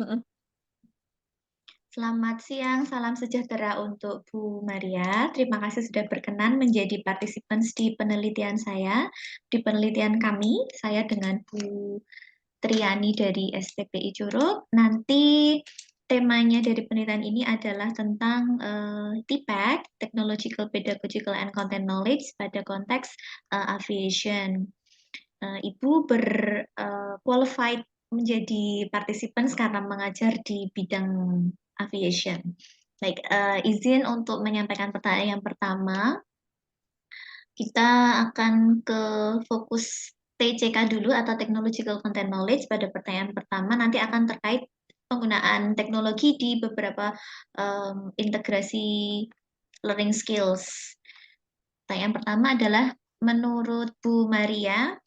Mm-mm. Selamat siang, salam sejahtera untuk Bu Maria. Terima kasih sudah berkenan menjadi participants di penelitian saya. Di penelitian kami, saya dengan Bu Triani dari STPI Curug. Nanti temanya dari penelitian ini adalah tentang TPAC, Technological, Pedagogical, and Content Knowledge pada konteks aviation. Ibu qualified menjadi participants karena mengajar di bidang aviation. Baik, izin untuk menyampaikan pertanyaan yang pertama. Kita akan ke fokus TCK dulu atau Technological Content Knowledge pada pertanyaan pertama. Nanti akan terkait penggunaan teknologi di beberapa integrasi learning skills. Pertanyaan pertama adalah, menurut Bu Maria,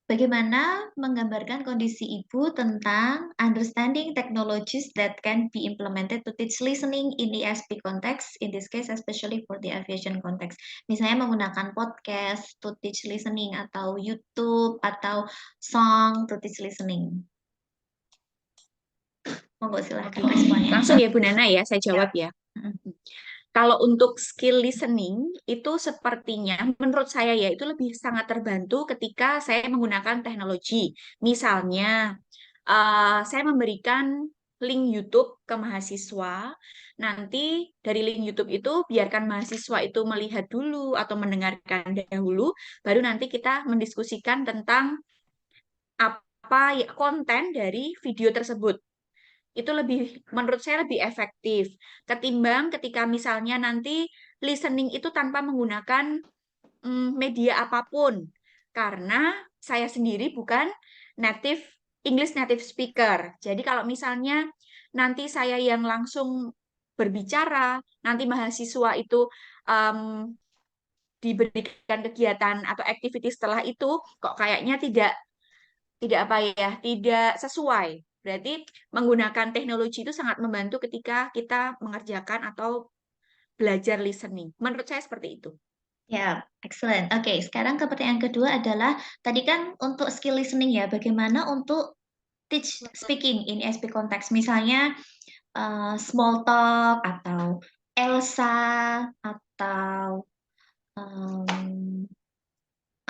bagaimana menggambarkan kondisi Ibu tentang understanding technologies that can be implemented to teach listening in the ESP context, in this case especially for the aviation context. Misalnya menggunakan podcast to teach listening, atau YouTube, atau song to teach listening. Monggo silahkan Oke, responnya. langsung ya Bu Nana ya, saya Ya. jawab ya. Kalau untuk skill listening, itu sepertinya menurut saya ya, itu lebih sangat terbantu ketika saya menggunakan teknologi. Misalnya, saya memberikan link YouTube ke mahasiswa, nanti dari link YouTube itu biarkan mahasiswa itu melihat dulu atau mendengarkan dahulu, baru nanti kita mendiskusikan tentang apa ya konten dari video tersebut. Itu lebih, menurut saya lebih efektif ketimbang ketika misalnya nanti listening itu tanpa menggunakan media apapun, karena saya sendiri bukan native English native speaker. Jadi kalau misalnya nanti saya yang langsung berbicara, nanti mahasiswa itu em, diberikan kegiatan atau activity setelah itu kok kayaknya tidak tidak apa ya, tidak sesuai. Berarti menggunakan teknologi itu sangat membantu ketika kita mengerjakan atau belajar listening. Menurut saya seperti itu. Ya, excellent. Oke, sekarang ke pertanyaan kedua adalah, tadi kan untuk skill listening ya, bagaimana untuk teach speaking in SP konteks, misalnya small talk atau Elsa atau em,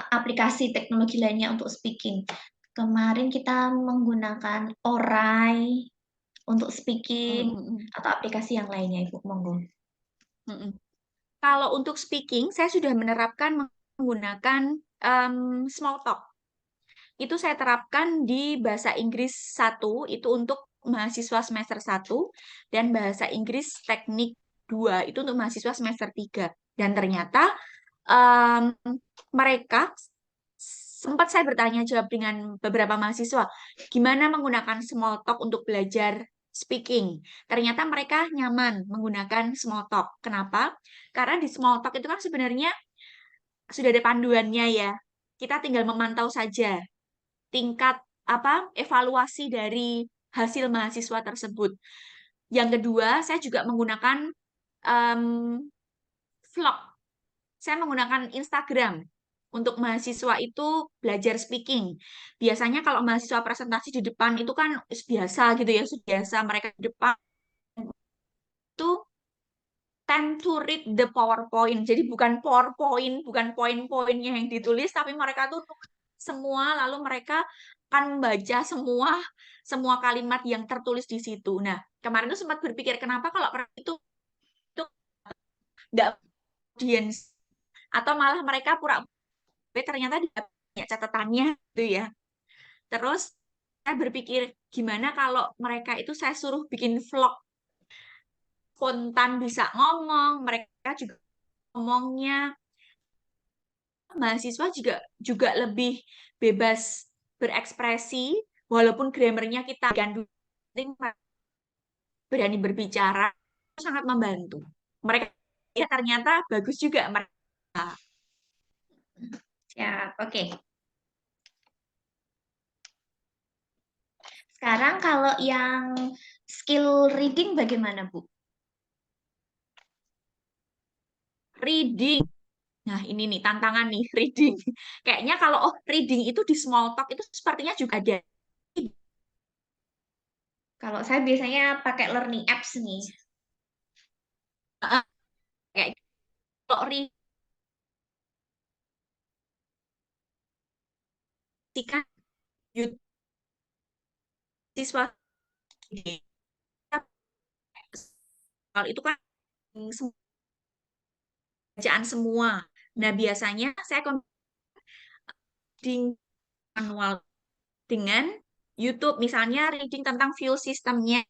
aplikasi teknologi lainnya untuk speaking. Kemarin kita menggunakan Orai untuk speaking Mm-mm. atau aplikasi yang lainnya, Ibu. Monggo. Mm-mm. Kalau untuk speaking, saya sudah menerapkan menggunakan small talk. Itu saya terapkan di bahasa Inggris 1, itu untuk mahasiswa semester 1, dan bahasa Inggris teknik 2, itu untuk mahasiswa semester 3. Dan ternyata em, mereka sempat saya bertanya jawab dengan beberapa mahasiswa, gimana menggunakan small talk untuk belajar speaking. Ternyata mereka nyaman menggunakan small talk. Kenapa? Karena di small talk itu kan sebenarnya sudah ada panduannya ya. Kita tinggal memantau saja tingkat apa evaluasi dari hasil mahasiswa tersebut. Yang kedua, saya juga menggunakan em, vlog. Saya menggunakan Instagram untuk mahasiswa itu belajar speaking. Biasanya kalau mahasiswa presentasi di depan itu kan biasa gitu ya, sudah biasa mereka di depan itu tend to read the PowerPoint. Jadi bukan PowerPoint, bukan poin-poinnya yang ditulis, tapi mereka tuh nulis semua, lalu mereka akan membaca semua kalimat yang tertulis di situ. Nah, kemarin tuh sempat berpikir kenapa kalau itu nggak audience atau malah mereka pura-pura ternyata dia punya catatannya gitu ya. Terus saya berpikir gimana kalau mereka itu saya suruh bikin vlog spontan bisa ngomong, mereka juga ngomongnya mahasiswa juga juga lebih bebas berekspresi walaupun grammarnya kita ganti berani berbicara itu sangat membantu. Mereka ya ternyata bagus juga mereka. Siap, oke. Sekarang kalau yang skill reading bagaimana, Bu? Reading. Nah, ini nih tantangan nih reading. Kayaknya kalau reading itu di small talk itu sepertinya juga ada. Kalau saya biasanya pakai learning apps nih. Ah, kayak kalau kan siswa kalau itu kan bacaan semua. Nah, biasanya saya reading manual dengan YouTube, misalnya reading tentang fuel systemnya.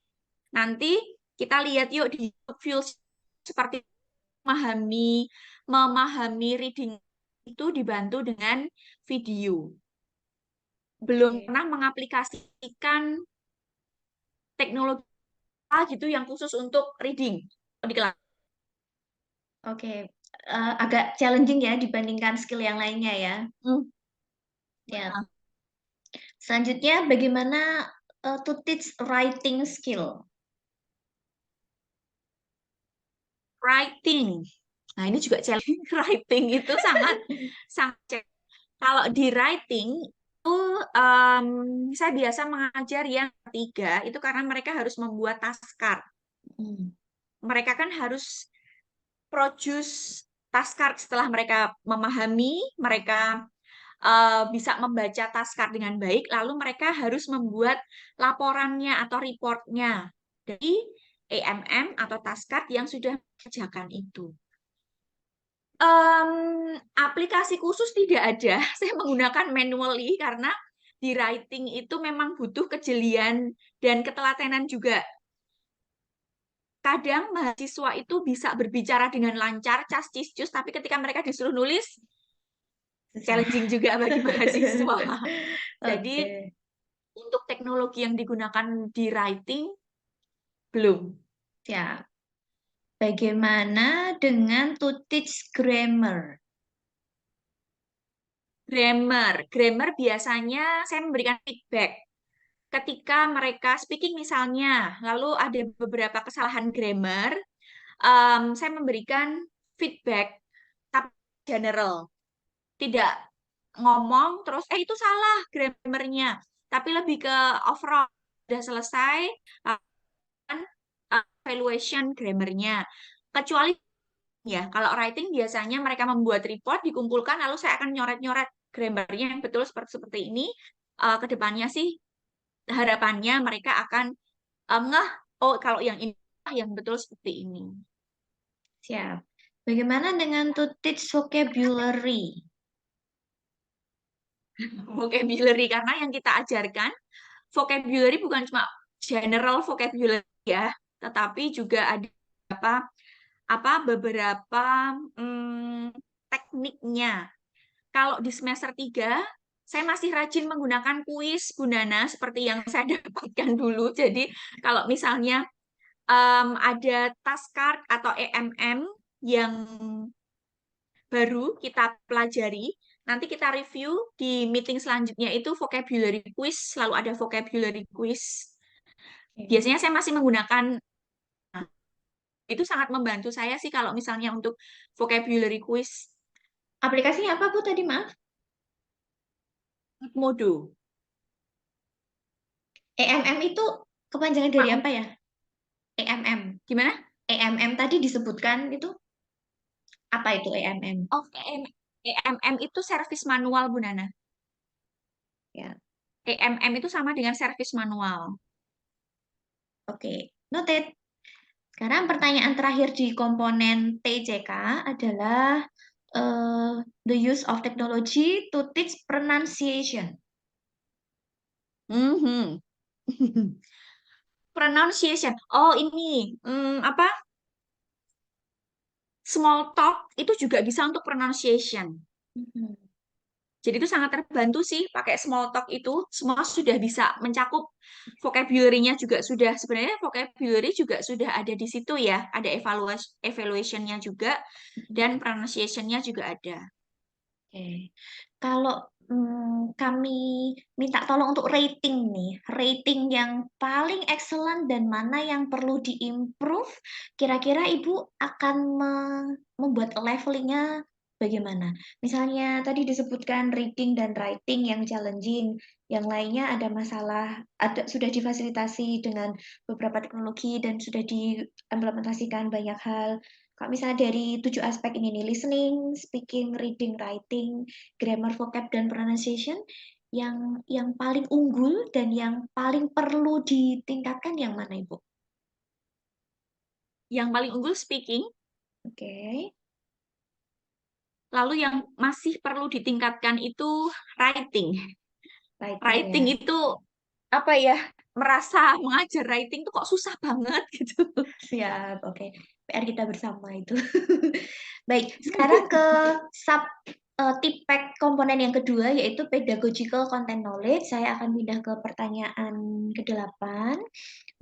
Nanti kita lihat yuk di YouTube fuel seperti memahami memahami reading itu dibantu dengan video. Belum Oke. pernah mengaplikasikan teknologi gitu yang khusus untuk reading di kelas. Oke, agak challenging ya dibandingkan skill yang lainnya ya. Hmm. Ya. Selanjutnya, bagaimana to teach writing skill? Writing. Nah, ini juga challenge. Writing itu sangat sangat. Kalau di writing itu saya biasa mengajar yang ketiga itu karena mereka harus membuat task card. Hmm. Mereka kan harus produce task card setelah mereka memahami, mereka bisa membaca task card dengan baik, lalu mereka harus membuat laporannya atau reportnya dari AMM atau task card yang sudah dikerjakan itu. Aplikasi khusus tidak ada. Saya menggunakan manually karena di writing itu memang butuh kejelian dan ketelatenan juga. Kadang mahasiswa itu bisa berbicara dengan lancar, cas cis tapi ketika mereka disuruh nulis, Susah. challenging juga bagi mahasiswa. Jadi Oke. untuk teknologi yang digunakan di writing belum. Ya. Bagaimana dengan to teach grammar? Grammar biasanya saya memberikan feedback. Ketika mereka speaking misalnya, lalu ada beberapa kesalahan grammar, saya memberikan feedback tapi general, tidak ngomong terus itu salah grammarnya, tapi lebih ke overall sudah selesai lakukan evaluation grammarnya. Kecuali ya kalau writing biasanya mereka membuat report dikumpulkan lalu saya akan nyoret-nyoret grammarnya yang betul seperti seperti ini. Ke depannya sih harapannya mereka akan ngeh, oh kalau yang ini yang betul seperti ini. Siap. Bagaimana dengan to teach vocabulary? Vocabulary karena yang kita ajarkan vocabulary bukan cuma general vocabulary ya, tetapi juga ada apa beberapa tekniknya. Kalau di semester 3 saya masih rajin menggunakan kuis Bu Nana seperti yang saya dapatkan dulu. Jadi kalau misalnya ada task card atau EMM yang baru kita pelajari, nanti kita review di meeting selanjutnya itu vocabulary quiz, selalu ada vocabulary quiz. Oke. Biasanya saya masih menggunakan, nah, itu sangat membantu saya sih kalau misalnya untuk vocabulary quiz. Aplikasinya apa Bu tadi, maaf? Modo. EMM itu kepanjangan dari apa ya? EMM. Gimana? EMM tadi disebutkan itu apa itu EMM? Oh, EMM itu servis manual, Bu Nana. Ya, EMM itu sama dengan servis manual. oke. Noted. Sekarang pertanyaan terakhir di komponen TCK adalah the use of technology to teach pronunciation. Mhm. Pronunciation. Oh, ini apa? Small talk itu juga bisa untuk pronunciation. Mhm. Jadi itu sangat terbantu sih pakai small talk itu. Semua sudah bisa mencakup vocabulary-nya juga sudah sebenarnya vocabulary juga sudah ada di situ ya. Ada evaluation-nya juga dan pronunciation-nya juga ada. Oke. Kalau kami minta tolong untuk rating nih, rating yang paling excellent dan mana yang perlu diimprove, kira-kira Ibu akan membuat levelingnya bagaimana? Misalnya tadi disebutkan reading dan writing yang challenging, yang lainnya ada masalah, sudah difasilitasi dengan beberapa teknologi dan sudah diimplementasikan banyak hal. Kalau misalnya dari 7 aspek ini nih, listening, speaking, reading, writing, grammar, vocab, dan pronunciation, yang paling unggul dan yang paling perlu ditingkatkan yang mana, Ibu? Yang paling unggul speaking, Oke, lalu yang masih perlu ditingkatkan itu writing. writing Writing ya. itu apa ya? Merasa mengajar writing tuh kok susah banget gitu. Siap, oke. PR kita bersama itu. Baik, sekarang ke sub tipek komponen yang kedua yaitu pedagogical content knowledge. Saya akan pindah ke pertanyaan ke-8.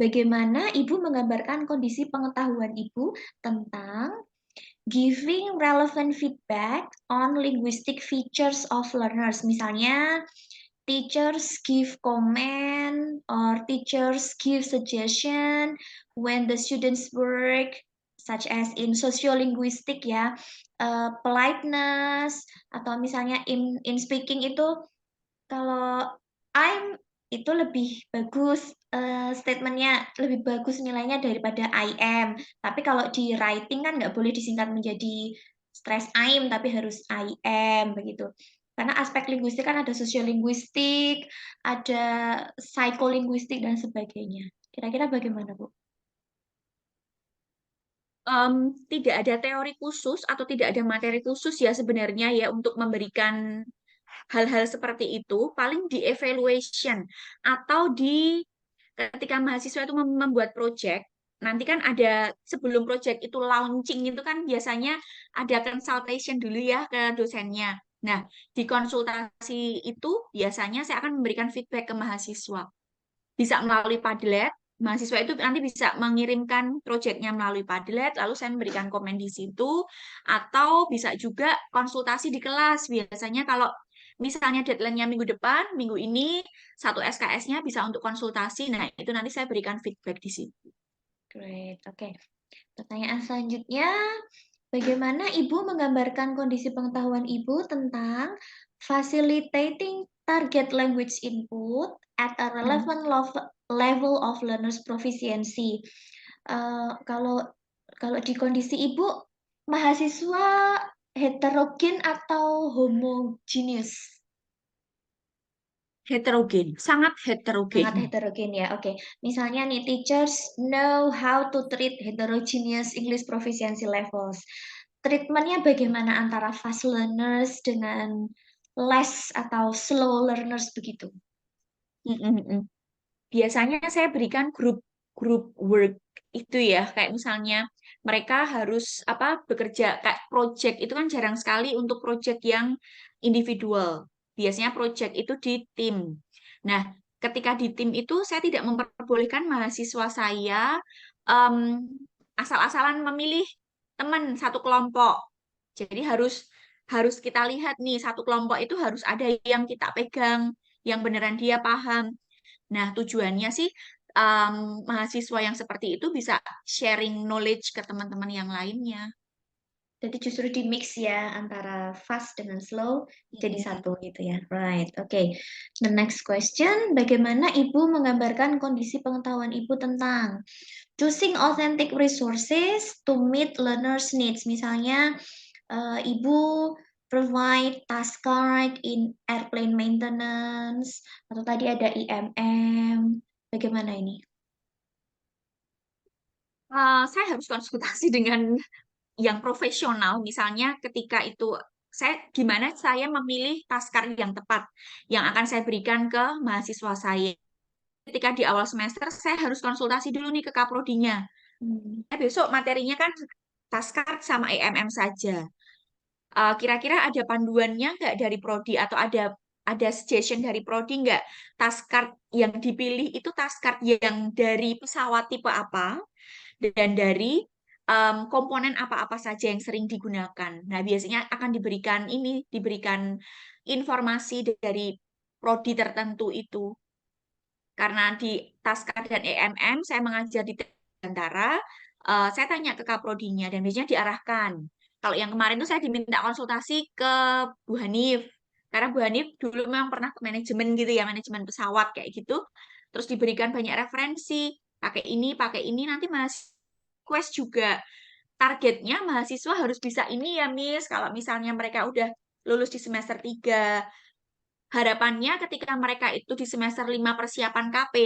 Bagaimana Ibu menggambarkan kondisi pengetahuan Ibu tentang giving relevant feedback on linguistic features of learners? Misalnya, teachers give comment or teachers give suggestion when the students work, such as in sociolinguistic ya, politeness, atau misalnya in speaking itu kalau I'm itu lebih bagus, statementnya lebih bagus nilainya daripada I am. Tapi kalau di writing kan nggak boleh disingkat menjadi stress I'm, tapi harus I am begitu. Karena aspek linguistik kan ada sosiolinguistik, ada psikolinguistik dan sebagainya. Kira-kira bagaimana, Bu? Em, Tidak ada teori khusus atau tidak ada materi khusus ya sebenarnya ya untuk memberikan hal-hal seperti itu. Paling di evaluation atau di ketika mahasiswa itu membuat project. Nanti kan ada sebelum project itu launching itu kan biasanya ada consultation dulu ya ke dosennya. Nah, di konsultasi itu biasanya saya akan memberikan feedback ke mahasiswa. Bisa melalui Padlet. Mahasiswa itu nanti bisa mengirimkan proyeknya melalui Padlet, lalu saya memberikan komen di situ, atau bisa juga konsultasi di kelas. Biasanya kalau misalnya deadline-nya minggu depan, minggu ini, satu SKS-nya bisa untuk konsultasi, nah itu nanti saya berikan feedback di situ. Great, oke. Pertanyaan selanjutnya, bagaimana Ibu menggambarkan kondisi pengetahuan Ibu tentang facilitating target language input at a Hmm. relevant level of learners proficiency? Kalau kalau di kondisi Ibu, mahasiswa heterogen atau homogeneous? Heterogen, sangat Sangat heterogen. heterogen ya. Oke, misalnya nih teachers know how to treat heterogeneous English proficiency levels. Treatmentnya bagaimana antara fast learners dengan less atau slow learners begitu? Mm, mm, mm. Biasanya saya berikan grup work itu ya, kayak misalnya mereka harus apa bekerja kayak project itu kan jarang sekali untuk project yang individual. Biasanya project itu di tim. Nah, ketika di tim itu saya tidak memperbolehkan mahasiswa saya em, asal-asalan memilih teman satu kelompok. Jadi harus harus kita lihat nih satu kelompok itu harus ada yang kita pegang, yang beneran dia paham. Nah, tujuannya sih mahasiswa yang seperti itu bisa sharing knowledge ke teman-teman yang lainnya. Jadi justru di mix ya antara fast dengan slow jadi Mm. satu gitu ya. Right. Oke. The next question, bagaimana Ibu menggambarkan kondisi pengetahuan Ibu tentang choosing authentic resources to meet learners' needs. Misalnya, Ibu provide task card in airplane maintenance, atau tadi ada IMM. Bagaimana ini? Saya harus konsultasi dengan yang profesional, misalnya ketika itu saya gimana saya memilih taskar yang tepat yang akan saya berikan ke mahasiswa saya. Ketika di awal semester saya harus konsultasi dulu nih ke kaprodinya. Hmm. Besok materinya kan taskar sama EMM saja. Kira-kira ada panduannya nggak dari prodi atau ada suggestion dari prodi nggak? Taskar yang dipilih itu taskar yang dari pesawat tipe apa dan dari komponen apa-apa saja yang sering digunakan. Nah, biasanya akan diberikan informasi dari prodi tertentu itu. Karena di Taskar dan EMM saya mengajar di Dirgantara, saya tanya ke kaprodinya dan biasanya diarahkan. Kalau yang kemarin tuh saya diminta konsultasi ke Bu Hanif. Karena Bu Hanif dulu memang pernah ke manajemen gitu ya, manajemen pesawat kayak gitu. Terus diberikan banyak referensi, pakai ini, nanti Mas quest juga. Targetnya mahasiswa harus bisa ini ya, Miss. Kalau misalnya mereka udah lulus di semester 3, harapannya ketika mereka itu di semester 5 persiapan KP,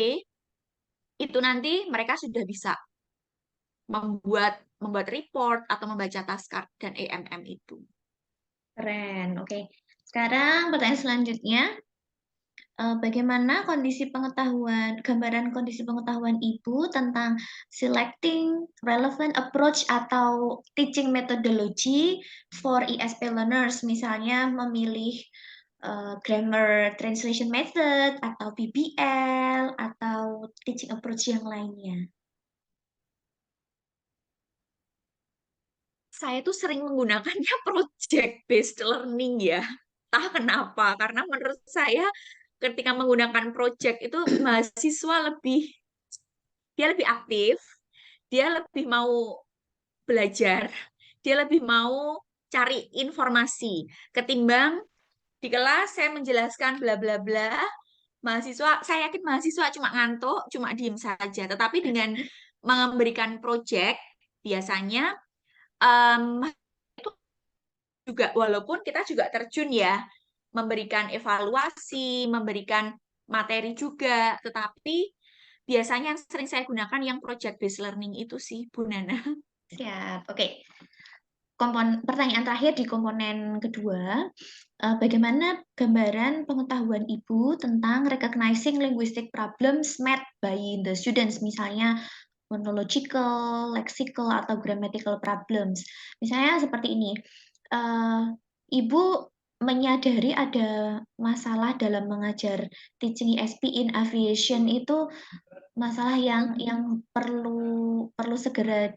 itu nanti mereka sudah bisa membuat membuat report atau membaca taskar dan EMM itu. Keren. Oke. Sekarang pertanyaan selanjutnya, bagaimana gambaran kondisi pengetahuan Ibu tentang selecting relevant approach atau teaching methodology for ESP learners, misalnya memilih grammar translation method atau PBL atau teaching approach yang lainnya. Saya tuh sering menggunakannya project based learning ya. Entah kenapa, karena menurut saya ketika menggunakan project itu mahasiswa lebih aktif, dia lebih mau belajar, dia lebih mau cari informasi ketimbang di kelas saya menjelaskan bla bla bla, mahasiswa, saya yakin mahasiswa cuma ngantuk, cuma diem saja. Tetapi dengan memberikan project, biasanya itu juga, walaupun kita juga terjun ya, memberikan evaluasi, memberikan materi juga, tetapi biasanya yang sering saya gunakan yang project based learning itu sih, Bu Nana. Siap. Oke. Pertanyaan terakhir di komponen kedua, bagaimana gambaran pengetahuan Ibu tentang recognizing linguistic problems met by the students, misalnya phonological, lexical, atau grammatical problems. Misalnya seperti ini, Ibu menyadari ada masalah dalam mengajar teaching ESP in aviation itu masalah yang perlu segera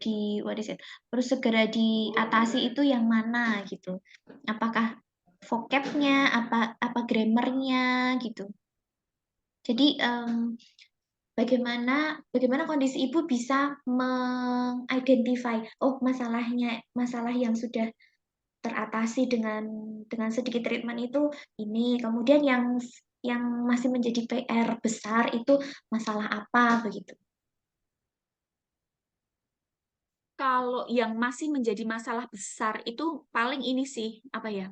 perlu segera diatasi itu yang mana gitu. Apakah vocabnya, apa grammarnya gitu. Jadi bagaimana kondisi ibu bisa mengidentify masalah yang sudah teratasi dengan sedikit treatment itu ini, kemudian yang masih menjadi PR besar itu masalah apa begitu. Kalau yang masih menjadi masalah besar itu paling ini sih, apa ya?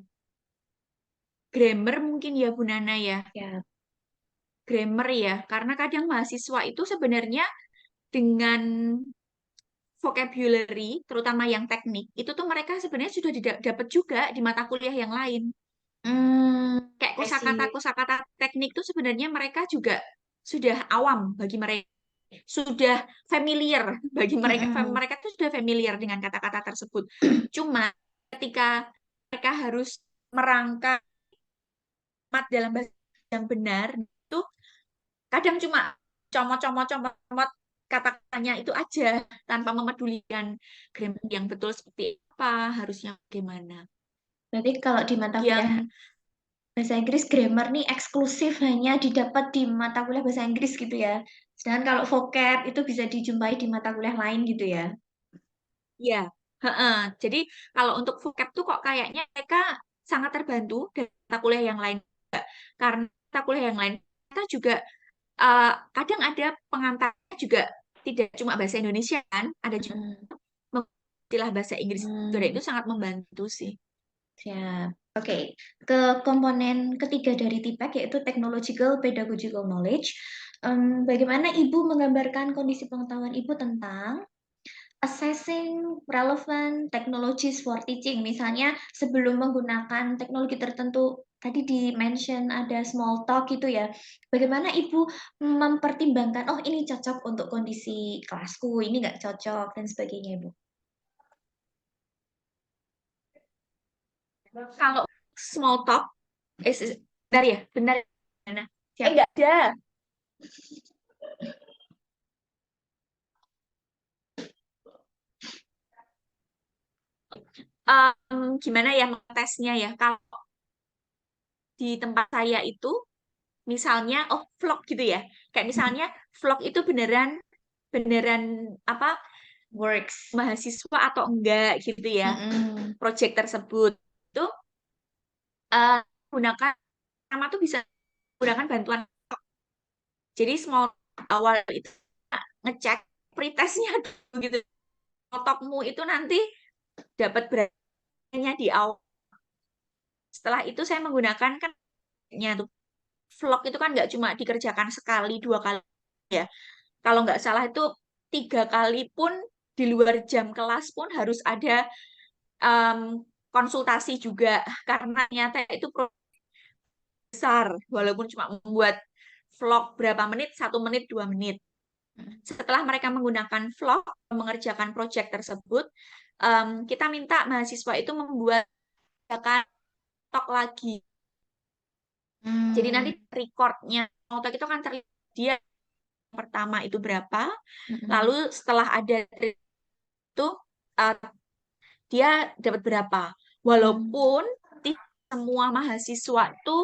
Grammar mungkin ya Bu Nana ya. Ya. Grammar ya, karena kadang mahasiswa itu sebenarnya dengan vocabulary, terutama yang teknik, itu tuh mereka sebenarnya sudah dapat juga di mata kuliah yang lain. Kayak I see. kosakata-kosakata teknik tuh sebenarnya mereka juga sudah awam bagi mereka, sudah familiar bagi mereka. Mm-mm. Mereka tuh sudah familiar dengan kata-kata tersebut. Cuma ketika mereka harus merangkai kalimat dalam bahasa yang benar, itu kadang cuma comot-comot kata-katanya itu aja tanpa memedulikan grammar yang betul seperti apa, harusnya bagaimana. Berarti kalau di mata kuliah Yang bahasa Inggris grammar nih eksklusif hanya didapat di mata kuliah bahasa Inggris gitu ya. Sedangkan kalau vocab itu bisa dijumpai di mata kuliah lain gitu ya. ya, heeh. Jadi kalau untuk vocab tuh kok kayaknya mereka sangat terbantu dari mata kuliah yang lain juga. Karena mata kuliah yang lain kita juga eh, kadang ada pengantarnya juga tidak cuma bahasa Indonesia kan, ada juga Mm-mm. istilah bahasa Inggris juga, dan Hmm, itu sangat membantu sih. siap. Oke, ke komponen ketiga dari TPEK yaitu Technological Pedagogical Knowledge. Bagaimana Ibu menggambarkan kondisi pengetahuan Ibu tentang assessing relevant technologies for teaching. Misalnya sebelum menggunakan teknologi tertentu, tadi di-mention ada small talk gitu ya. Bagaimana Ibu mempertimbangkan, oh ini cocok untuk kondisi kelasku, ini nggak cocok, dan sebagainya Ibu. Kalau small talk, bentar ya, bentar. Nah, Siap. nggak ada. Gimana ya tesnya ya? Kalau di tempat saya itu, misalnya, oh vlog gitu ya. Kayak misalnya vlog itu beneran, beneran apa? Works. mahasiswa atau enggak gitu ya, Mm-mm. project tersebut itu eh, gunakan pertama tuh bisa gunakan bantuan. Jadi small awal itu ngecek pretestnya dulu gitu. Otokmu itu nanti dapat beranya di awal. Setelah itu saya menggunakan kan tuh vlog itu kan nggak cuma dikerjakan sekali dua kali ya. Kalau nggak salah itu 3 kali pun di luar jam kelas pun harus ada em, konsultasi juga karena ternyata itu besar walaupun cuma membuat vlog berapa menit, 1 menit, 2 menit. Setelah mereka menggunakan vlog mengerjakan project tersebut, kita minta mahasiswa itu membuat talk lagi. Jadi nanti Mm. recordnya talk itu kan terlihat dia pertama itu berapa, lalu Mm-mm. setelah ada itu uh, dia dapat berapa. Mm. Walaupun tidak semua mahasiswa itu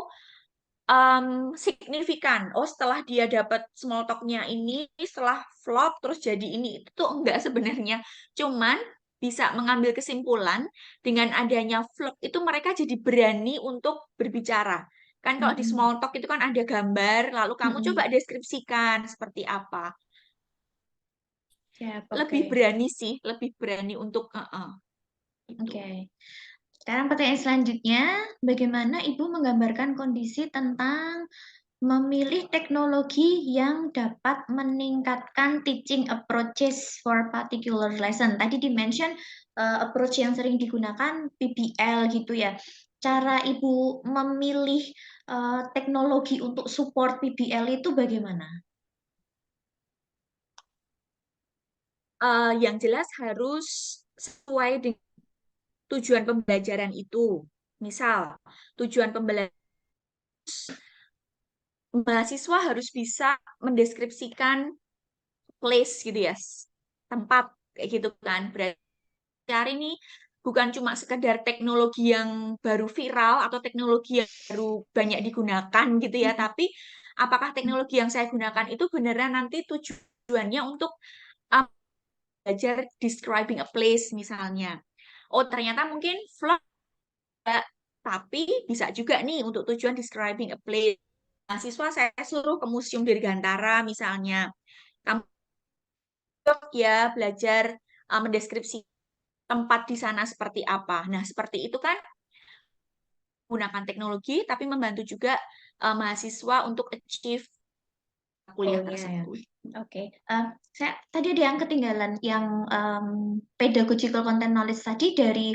signifikan. Oh, setelah dia dapat small talk-nya ini, setelah vlog terus jadi ini, itu tuh enggak sebenarnya. Cuman bisa mengambil kesimpulan dengan adanya vlog itu mereka jadi berani untuk berbicara. Kan kalau di Mm-mm. small talk itu kan ada gambar, lalu kamu coba Mm-mm. deskripsikan seperti apa. Siap, Lebih oke. berani sih, lebih berani untuk itu. Oke. Sekarang pertanyaan selanjutnya, bagaimana Ibu menggambarkan kondisi tentang memilih teknologi yang dapat meningkatkan teaching approaches for particular lesson. Tadi dimention approach yang sering digunakan PBL gitu ya. Cara Ibu memilih teknologi untuk support PBL itu bagaimana? Yang jelas harus sesuai dengan tujuan pembelajaran itu. Misal, tujuan pembelajaran mahasiswa harus bisa mendeskripsikan place gitu ya, tempat kayak gitu kan. Berarti cari nih bukan cuma sekedar teknologi yang baru viral atau teknologi yang baru banyak digunakan gitu ya, tapi apakah teknologi yang saya gunakan itu beneran nanti tujuannya untuk uh, belajar describing a place misalnya. Oh, ternyata mungkin vlog tapi bisa juga nih untuk tujuan describing a place. Mahasiswa saya suruh ke Museum Dirgantara misalnya. Kamu ya belajar mendeskripsi tempat di sana seperti apa. Nah, seperti itu kan menggunakan teknologi tapi membantu juga mahasiswa untuk achieve Oh kuliah iya ya. tersebut. Oke. Saya tadi ada yang ketinggalan yang pedagogical content knowledge tadi dari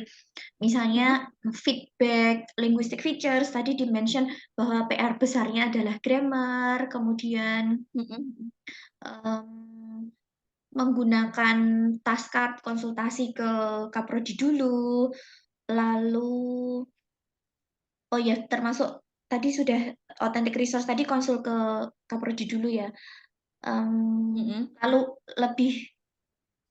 misalnya Mm-mm, feedback, linguistic features tadi dimention bahwa PR besarnya adalah grammar, kemudian mm-mm, em, menggunakan task card konsultasi ke Kaprodi dulu, lalu oh ya termasuk tadi sudah authentic resource tadi konsul ke Kaprodi dulu ya. mm-mm. Lalu lebih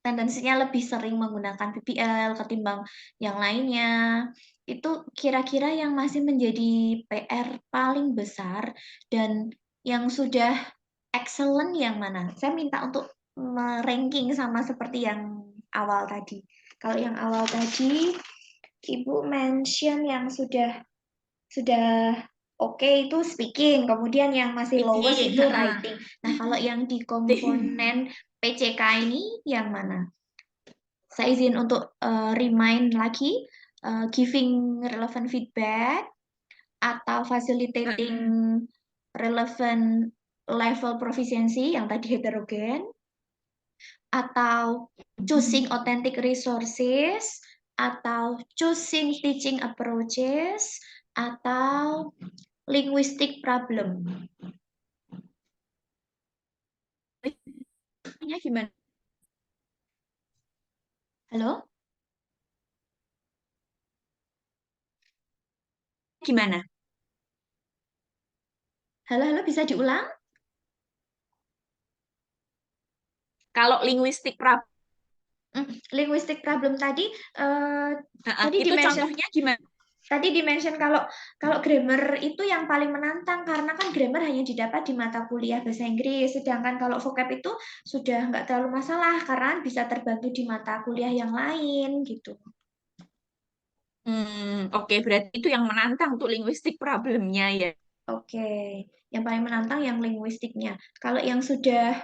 tendensinya lebih sering menggunakan PPL ketimbang yang lainnya. Itu kira-kira yang masih menjadi PR paling besar dan yang sudah excellent yang mana? Saya minta untuk ranking sama seperti yang awal tadi. Kalau yang awal tadi, Ibu mention yang sudah oke itu speaking, kemudian yang masih lowest Speaking. itu writing. Nah, kalau yang di komponen PCK ini yang mana? Saya izin untuk remind lagi, giving relevant feedback atau facilitating relevant level proficiency yang tadi heterogen, atau choosing authentic resources, atau choosing teaching approaches, atau linguistic problem. Nya gimana? Halo? Gimana? Halo, halo, bisa diulang? Kalau linguistik Linguistic problem tadi, tadi itu dimention contohnya gimana? Tadi dimention kalau kalau grammar itu yang paling menantang karena kan grammar hanya didapat di mata kuliah bahasa Inggris, sedangkan kalau vocab itu sudah nggak terlalu masalah karena bisa terbantu di mata kuliah yang lain gitu. Oke, berarti itu yang menantang untuk linguistik problemnya ya. Oke, yang paling menantang yang linguistiknya. Kalau yang sudah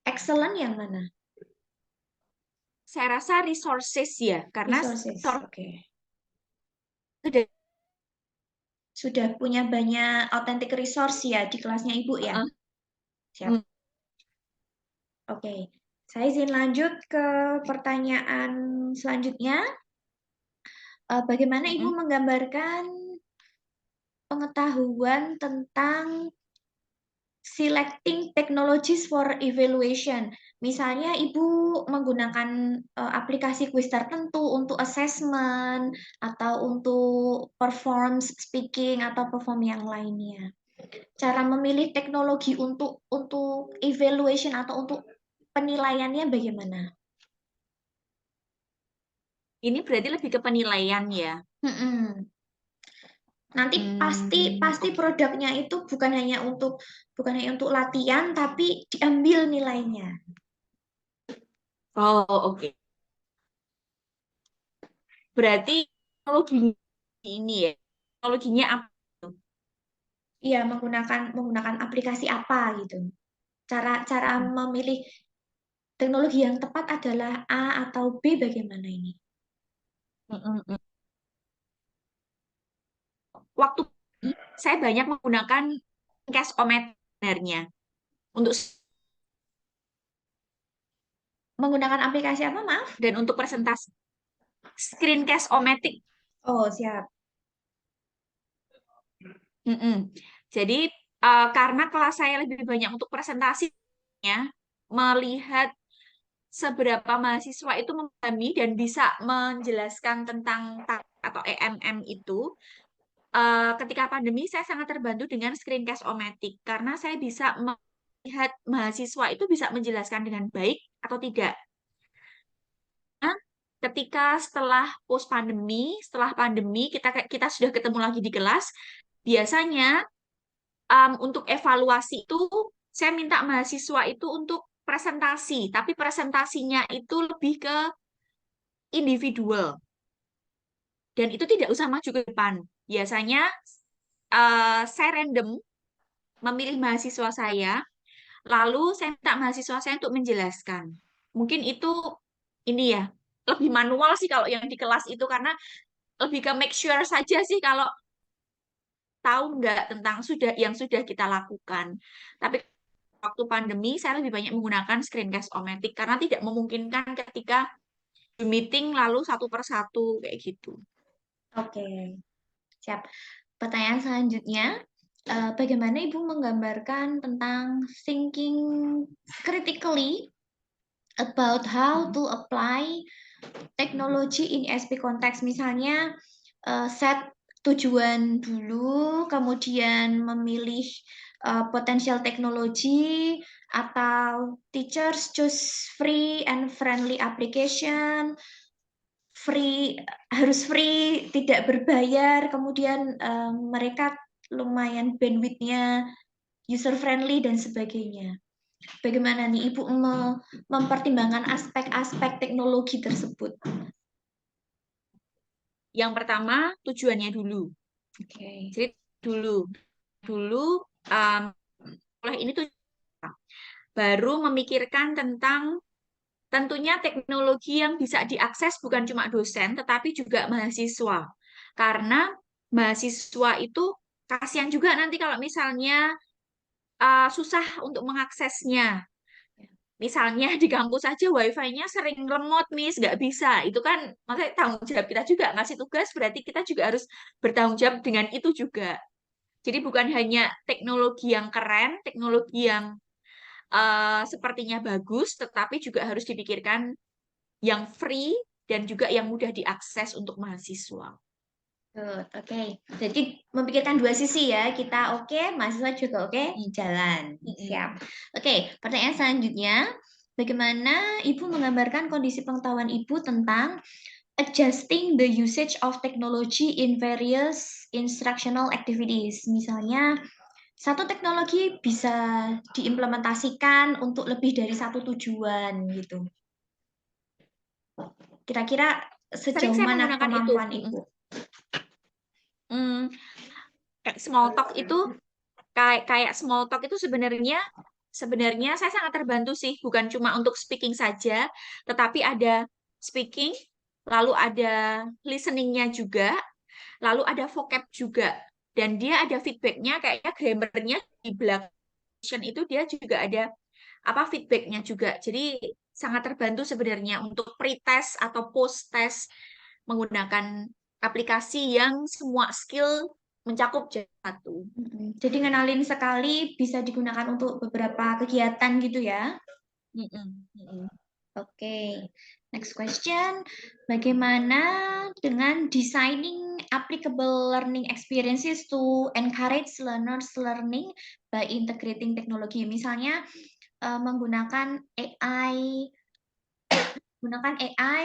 excellent yang mana? Saya rasa resources ya, karena Resources. resource Oke. itu dari- Sudah punya banyak authentic resource ya di kelasnya Ibu ya? eh, Siap. mm, Oke. Saya izin lanjut ke pertanyaan selanjutnya. Bagaimana Ibu mm, menggambarkan pengetahuan tentang selecting technologies for evaluation? Misalnya Ibu menggunakan aplikasi kuis tertentu untuk assessment atau untuk perform speaking atau perform yang lainnya. Cara memilih teknologi untuk evaluation atau untuk penilaiannya bagaimana? ini berarti lebih ke penilaian ya. Mm-mm. Nanti pasti pasti Oke. produknya itu bukan hanya untuk latihan tapi diambil nilainya. Oh, oke. Berarti teknologi ini ya. Teknologinya apa tuh? Iya, menggunakan aplikasi apa gitu. Cara cara Mm, memilih teknologi yang tepat adalah A atau B bagaimana ini? mm. Waktu ini saya banyak menggunakan cash-o-meter sebenarnya untuk Menggunakan aplikasi apa, maaf? dan untuk presentasi screen cash-o-matic. Oh, siap. Mm-mm. Jadi karena kelas saya lebih banyak untuk presentasinya, melihat seberapa mahasiswa itu memahami dan bisa menjelaskan tentang atau EMM itu, ketika pandemi saya sangat terbantu dengan screencast-o-matic karena saya bisa melihat mahasiswa itu bisa menjelaskan dengan baik atau tidak. Nah, ketika setelah pandemi kita sudah ketemu lagi di kelas, biasanya untuk evaluasi itu saya minta mahasiswa itu untuk presentasi, tapi presentasinya itu lebih ke individual dan itu tidak usah maju ke depan. Biasanya saya random memilih mahasiswa saya, lalu saya minta mahasiswa saya untuk menjelaskan. Mungkin itu ini ya, lebih manual sih kalau yang di kelas itu karena lebih ke make sure saja sih kalau tahu nggak tentang yang sudah kita lakukan. Tapi waktu pandemi saya lebih banyak menggunakan screencast-o-matic karena tidak memungkinkan ketika meeting lalu satu persatu kayak gitu. Oke, siap. Pertanyaan selanjutnya, bagaimana Ibu menggambarkan tentang thinking critically about how to apply teknologi in SP konteks? Misalnya, set tujuan dulu, kemudian memilih potensial teknologi, atau teachers choose free and friendly application, harus free, tidak berbayar, kemudian mereka lumayan bandwidthnya user friendly dan sebagainya. Bagaimana nih Ibu mempertimbangkan aspek-aspek teknologi tersebut? Yang pertama tujuannya dulu. Oke. Jadi dulu um, oleh ini tuh baru memikirkan tentang tentunya teknologi yang bisa diakses bukan cuma dosen tetapi juga mahasiswa. Karena mahasiswa itu kasihan juga nanti kalau misalnya susah untuk mengaksesnya. Misalnya di kampus aja wifi-nya sering lemot, Miss, nggak bisa. Itu kan maksudnya tanggung jawab kita juga ngasih tugas, berarti kita juga harus bertanggung jawab dengan itu juga. Jadi bukan hanya teknologi yang keren, teknologi yang sepertinya bagus, tetapi juga harus dipikirkan yang free dan juga yang mudah diakses untuk mahasiswa. Good, oke. Jadi memikirkan dua sisi ya. Kita oke, mahasiswa juga oke, jalan. Mm-mm. Siap. Oke, pertanyaan selanjutnya. Bagaimana Ibu menggambarkan kondisi pengetahuan Ibu tentang adjusting the usage of technology in various instructional activities. Misalnya, satu teknologi bisa diimplementasikan untuk lebih dari satu tujuan gitu. Kira-kira Sering sejauh saya mana menggunakan itu. kemampuan Ibu? Kayak small talk itu kayak small talk itu sebenarnya sebenarnya saya sangat terbantu sih, bukan cuma untuk speaking saja, tetapi ada speaking, lalu ada listeningnya juga, lalu ada vocab juga, dan dia ada feedbacknya, kayaknya grammarnya di belakang itu dia juga ada apa feedbacknya juga. Jadi sangat terbantu sebenarnya untuk pre-test atau post-test menggunakan aplikasi yang semua skill mencakup jadi satu. Jadi ngenalin sekali bisa digunakan untuk beberapa kegiatan gitu ya. Mm-mm, mm-mm. Oke, next question. Bagaimana dengan designing applicable learning experiences to encourage learners learning by integrating teknologi? Misalnya menggunakan AI,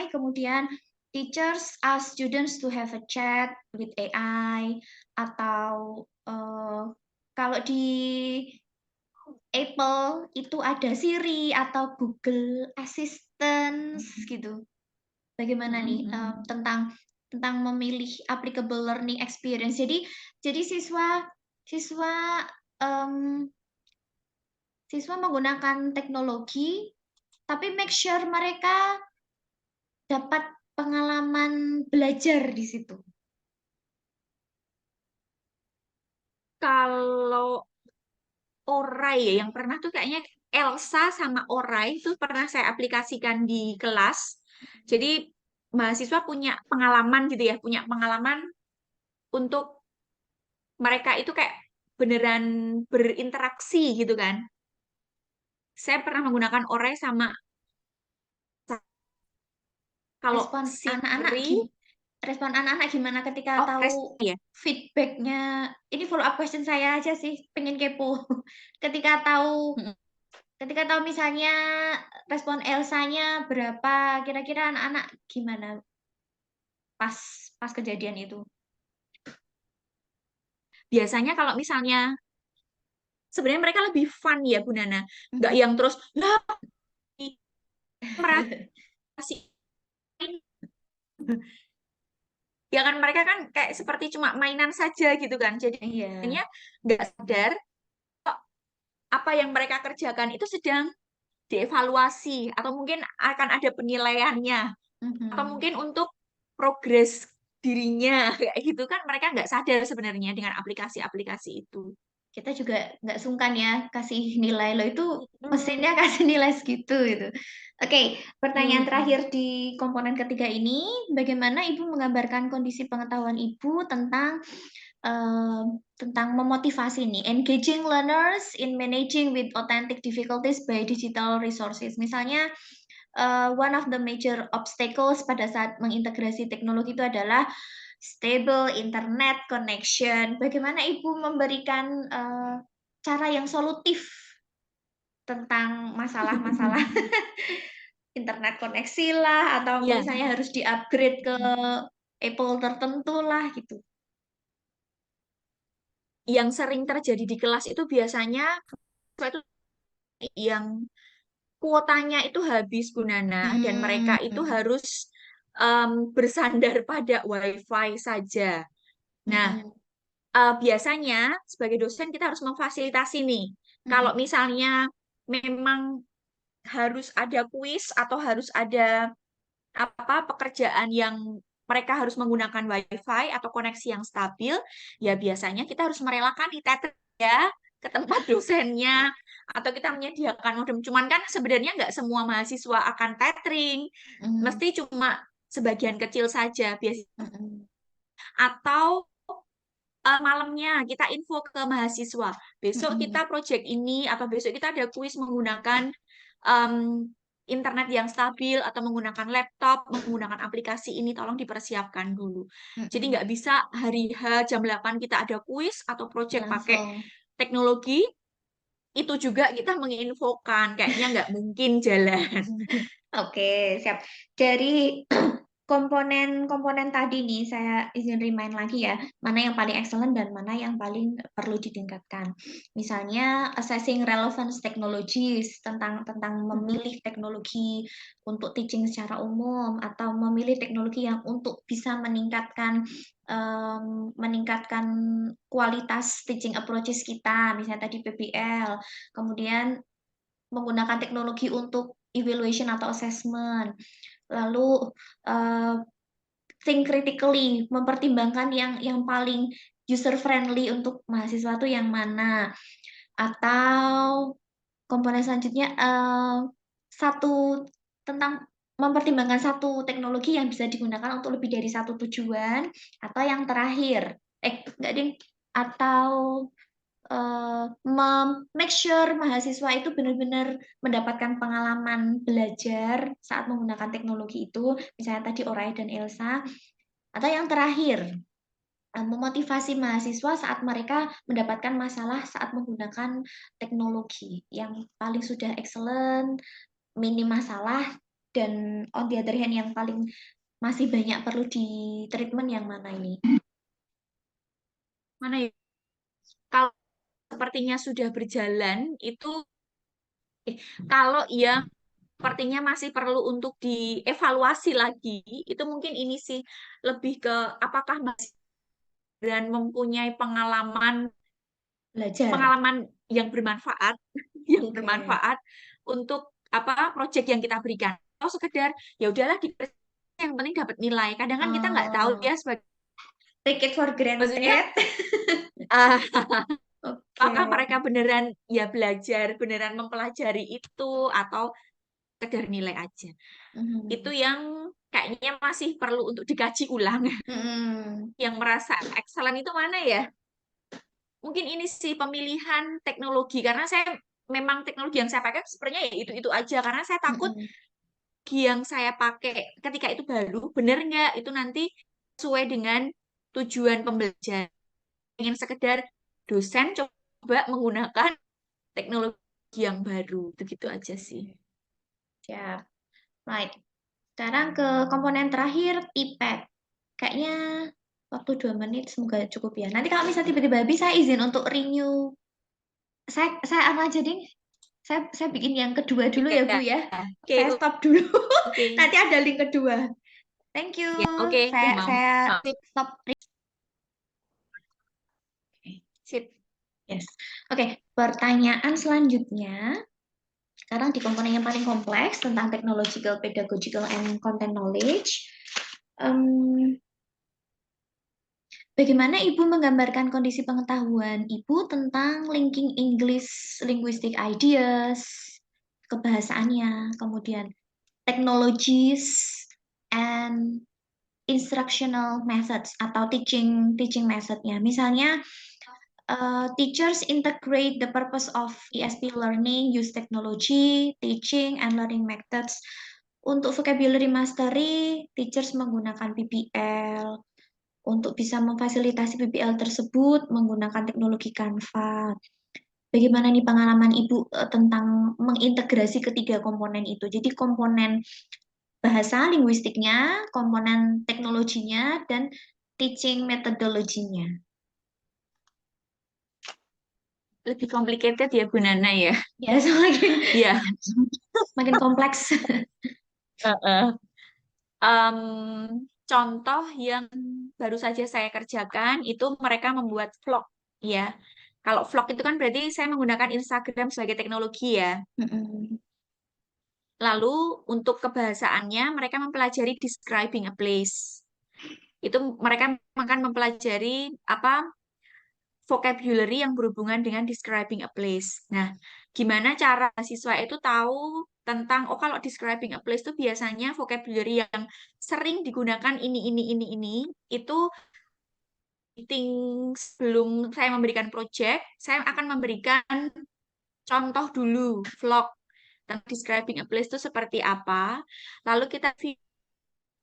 kemudian teachers ask students to have a chat with AI, atau kalau di Apple itu ada Siri atau Google Assistant gitu. Bagaimana nih Mm-mm. tentang memilih applicable learning experience. Jadi siswa siswa em, siswa menggunakan teknologi, tapi make sure mereka dapat pengalaman belajar di situ. Kalau Orai ya, yang pernah tuh kayaknya Elsa sama Orai itu pernah saya aplikasikan di kelas. Jadi mahasiswa punya pengalaman gitu ya, punya pengalaman untuk mereka itu kayak beneran berinteraksi gitu kan. Saya pernah menggunakan Orai sama kalau Respon anak-anak Siri, gimana? Respon anak-anak gimana ketika oh tahu respon ya. feedbacknya? Ini follow up question saya aja sih, pengen kepo. Ketika tahu Mm-mm. ketika tahu misalnya respon Elsanya berapa, kira-kira anak-anak gimana pas pas kejadian itu? Biasanya kalau misalnya sebenarnya mereka lebih fun ya Bu Nana, nggak yang terus lah merasa ya kan mereka kan kayak seperti cuma mainan saja gitu kan. Iya. Jadinya nggak sadar kok apa yang mereka kerjakan itu sedang dievaluasi atau mungkin akan ada penilaiannya atau Mhm. mungkin untuk progres dirinya kayak gitu kan mereka nggak sadar sebenarnya dengan aplikasi-aplikasi itu. Kita juga nggak sungkan ya kasih nilai lo itu Hmm, mesinnya kasih nilai segitu gitu. Oke, pertanyaan hmm. terakhir di komponen ketiga ini, bagaimana Ibu menggambarkan kondisi pengetahuan Ibu tentang memotivasi nih, engaging learners in managing with authentic difficulties by digital resources. Misalnya, one of the major obstacles pada saat mengintegrasi teknologi itu adalah stable internet connection. Bagaimana Ibu memberikan cara yang solutif tentang masalah-masalah internet koneksi lah, atau Ya, misalnya harus di-upgrade ke Apple tertentu lah gitu. yang sering terjadi di kelas itu biasanya itu yang kuotanya itu habis Bu Nana dan mereka Hmm, itu harus bersandar pada WiFi saja. Nah, mm-mm, biasanya sebagai dosen kita harus memfasilitasi nih. Kalau mm-mm, misalnya memang harus ada kuis atau harus ada apa pekerjaan yang mereka harus menggunakan WiFi atau koneksi yang stabil, ya biasanya kita harus merelakan tethering ya ke tempat dosennya atau kita menyediakan modem. Cuman kan sebenarnya nggak semua mahasiswa akan tethering, mm-mm, mesti cuma sebagian kecil saja biasanya. mm-mm, Atau malamnya kita info ke mahasiswa, besok kita mm-mm. project ini atau besok kita ada kuis menggunakan em, internet yang stabil atau menggunakan laptop, menggunakan aplikasi ini, tolong dipersiapkan dulu. Jadi Mm-mm. nggak bisa hari H jam 8 kita ada kuis atau project pakai Langsung. teknologi, itu juga kita menginfokan, kayaknya nggak mungkin jalan. Oke, siap. Dari komponen-komponen tadi nih, saya izin remind lagi ya, mana yang paling excellent dan mana yang paling perlu ditingkatkan. Misalnya assessing relevance technologies, tentang Mm-mm. memilih teknologi untuk teaching secara umum atau memilih teknologi yang untuk bisa meningkatkan kualitas teaching approaches kita, misalnya tadi PBL, kemudian menggunakan teknologi untuk evaluation atau assessment. Lalu uh, think critically, mempertimbangkan yang paling user friendly untuk mahasiswa itu yang mana. Atau komponen selanjutnya satu tentang mempertimbangkan satu teknologi yang bisa digunakan untuk lebih dari satu tujuan, atau yang terakhir enggak ding, atau make sure mahasiswa itu benar-benar mendapatkan pengalaman belajar saat menggunakan teknologi itu, misalnya tadi Orai dan Elsa. Atau yang terakhir, memotivasi mahasiswa saat mereka mendapatkan masalah saat menggunakan teknologi yang paling sudah excellent, minim masalah, dan on the other hand yang paling masih banyak perlu di treatment yang mana ini? Mana ya? Kalau sepertinya sudah berjalan, itu kalau yang sepertinya masih perlu untuk dievaluasi lagi, itu mungkin ini sih lebih ke apakah masih dan mempunyai pengalaman Belajar. pengalaman yang bermanfaat, yang Oke. bermanfaat untuk apa proyek yang kita berikan. Atau sekedar ya udahlah yang penting dapat nilai. Kadang kan kita nggak tahu Oh, ya sebagai take it for maksudnya granted. ah, apakah Oke. mereka beneran ya belajar, beneran mempelajari itu atau sekedar nilai aja. Itu Mhm. yang kayaknya masih perlu untuk dikaji ulang. Mhm. Yang merasa excellent itu mana ya? Mungkin ini sih pemilihan teknologi karena saya memang teknologi yang saya pakai sebenarnya ya itu aja karena saya takut Mhm. yang saya pakai ketika itu baru bener nggak itu nanti sesuai dengan tujuan pembelajaran. Ingin sekedar dosen coba menggunakan teknologi yang baru itu gitu aja sih. Siap. Right. Sekarang ke komponen terakhir, tipek. Kayaknya waktu 2 menit, semoga cukup ya. Nanti kalau misalnya tiba-tiba habis, saya izin untuk renew. Saya apa aja, Ding? Saya bikin yang kedua dulu ya, Bu Ya, ya. oke Saya stop dulu. oke Nanti ada link kedua. Thank you. ya oke Saya mau. saya Sip, stop. sip. Yes. Oke, pertanyaan selanjutnya. Sekarang di komponen yang paling kompleks tentang technological, pedagogical, and content knowledge. Em, Bagaimana Ibu menggambarkan kondisi pengetahuan Ibu tentang linking English linguistic ideas, kebahasaannya, kemudian technologies, and instructional methods atau teaching teaching methodnya. Misalnya, teachers integrate the purpose of ESP learning, use technology, teaching, and learning methods. Untuk vocabulary mastery, teachers menggunakan PBL. Untuk bisa memfasilitasi PBL tersebut menggunakan teknologi Canva. Bagaimana nih pengalaman Ibu tentang mengintegrasi ketiga komponen itu? Jadi komponen bahasa linguistiknya, komponen teknologinya, dan teaching methodologinya. Lebih complicated ya Bu Nana ya. Ya, semakin Ya. makin kompleks. Heeh. Em, contoh yang baru saja saya kerjakan itu mereka membuat vlog ya. Kalau vlog itu kan berarti saya menggunakan Instagram sebagai teknologi ya. Mm-mm. Lalu untuk kebahasaannya mereka mempelajari describing a place. Itu mereka akan mempelajari apa vocabulary yang berhubungan dengan describing a place. Nah, gimana cara siswa itu tahu tentang oh kalau describing a place itu biasanya vocabulary yang sering digunakan ini itu meeting sebelum saya memberikan project, saya akan memberikan contoh dulu vlog tentang describing a place itu seperti apa. Lalu kita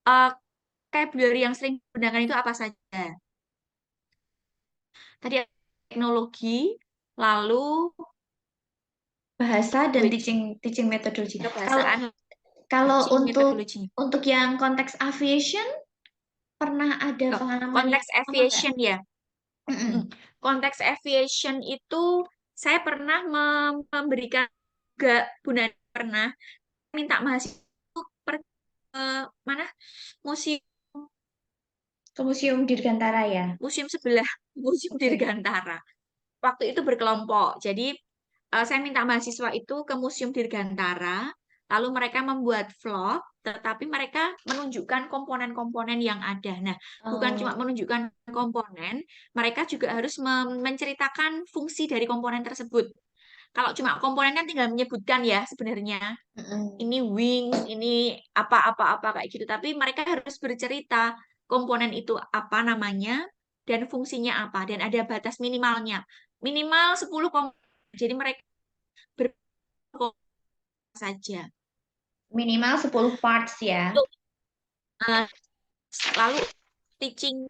uh, vocabulary yang sering digunakan itu apa saja. Tadi ada teknologi, lalu Bahasa dan language, teaching teaching methodology. Kalau kebahasaan. Kalau teaching untuk methodology. yang konteks aviation pernah ada Oh, pengalaman yang konteks sama nggak? aviation ya. Mm. Mm-mm. Konteks aviation itu saya pernah memberikan juga Bu Nani pernah minta mahasiswa untuk pergi ke mana museum Ke Museum Dirgantara ya? museum sebelah museum Oke. Dirgantara. Waktu itu berkelompok. Jadi saya minta mahasiswa itu ke museum Dirgantara, lalu mereka membuat vlog, tetapi mereka menunjukkan komponen-komponen yang ada. Nah, bukan cuma Oh, menunjukkan komponen, mereka juga harus menceritakan fungsi dari komponen tersebut. Kalau cuma komponen kan tinggal menyebutkan ya sebenarnya. mm-mm. Ini wings, ini apa-apa-apa kayak gitu. Tapi mereka harus bercerita komponen itu apa namanya dan fungsinya apa dan ada batas minimalnya. Minimal 10 komponen. Jadi mereka berkomponen saja. Minimal 10 parts ya. Untuk, eh, lalu teaching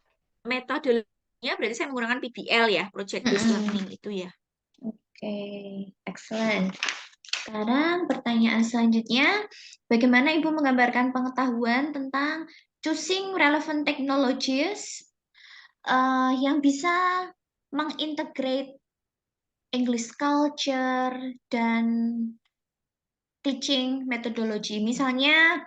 metodologinya berarti saya menggunakan PBL ya, project based Mm-mm. learning itu ya. Oke, excellent. Sekarang pertanyaan selanjutnya, bagaimana Ibu menggambarkan pengetahuan tentang choosing relevant technologies yang bisa mengintegrate English culture dan teaching methodology. Misalnya,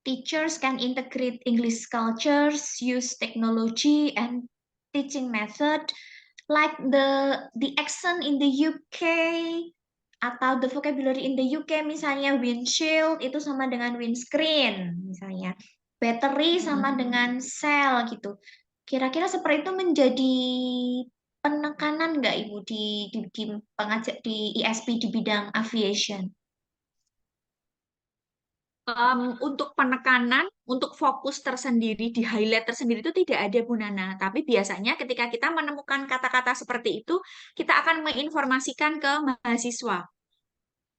teachers can integrate English cultures, use technology and teaching method like the accent in the UK atau the vocabulary in the UK, misalnya windshield itu sama dengan windscreen misalnya, battery sama Mm-mm. dengan cell gitu. Kira-kira seperti itu menjadi penekanan nggak Ibu di pengajak di ISP di bidang aviation? Untuk penekanan, untuk fokus tersendiri, di highlight tersendiri itu tidak ada Bu Nana. Tapi biasanya ketika kita menemukan kata-kata seperti itu, kita akan menginformasikan ke mahasiswa.